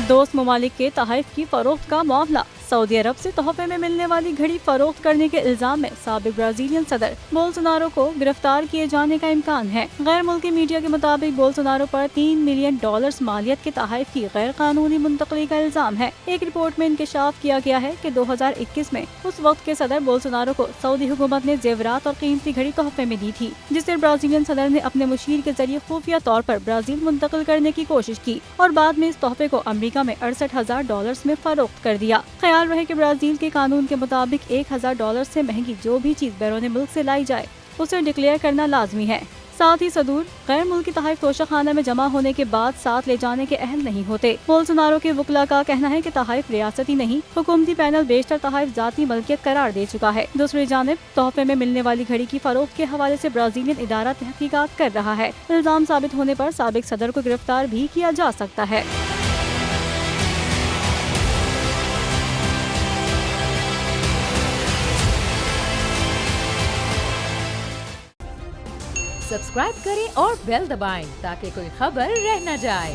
दोस्त ममालिक के तहफ़ की फरोख्त का मामला। सऊदी अरब से तोहफे में मिलने वाली घड़ी फरोख्त करने के इल्जाम में साबिक ब्राजीलियन सदर बोल्सोनारो को गिरफ्तार किए जाने का इम्कान है। गैर मुल्की मीडिया के मुताबिक बोल्सोनारो पर $3 मिलियन मालियत के तहफ़ की गैर कानूनी मुंतकली का इल्जाम है। एक रिपोर्ट में इंकशाफ किया गया है कि 2021 में उस वक्त के सदर बोल्सोनारो को सऊदी हुकूमत ने जेवरात और कीमती घड़ी तोहफे में दी थी, जिसे ब्राजीलियन सदर ने अपने मुशीर के जरिए खुफिया तौर पर ब्राजील मुंतकिल करने की कोशिश की और बाद में इस तोहफे को अमेरिका में $68,000 में फरोख्त कर दिया। ख्याल रहे कि ब्राजील के कानून के मुताबिक $1,000 से महंगी जो भी चीज बैरून मुल्क से लाई जाए उसे डिक्लेयर करना लाजमी है। साथ ही सदूर गैर मुल्की तहफ़ तोशाखाना में जमा होने के बाद साथ ले जाने के अहल नहीं होते। बोल्सोनारो के वकला का कहना है कि तहफ़ रियासती नहीं, हुकूमती पैनल बेशतर तहफ़ जाती मलकियत करार दे चुका है। दूसरी जानिब तोहफे में मिलने वाली घड़ी की फरोख्त के हवाले से ब्राजीलियन इदारा तहकीकात कर रहा है। इल्जाम साबित होने पर साबिक सदर को गिरफ्तार भी किया जा सकता है। सब्सक्राइब करें और बेल दबाएं ताकि कोई खबर रह न जाए।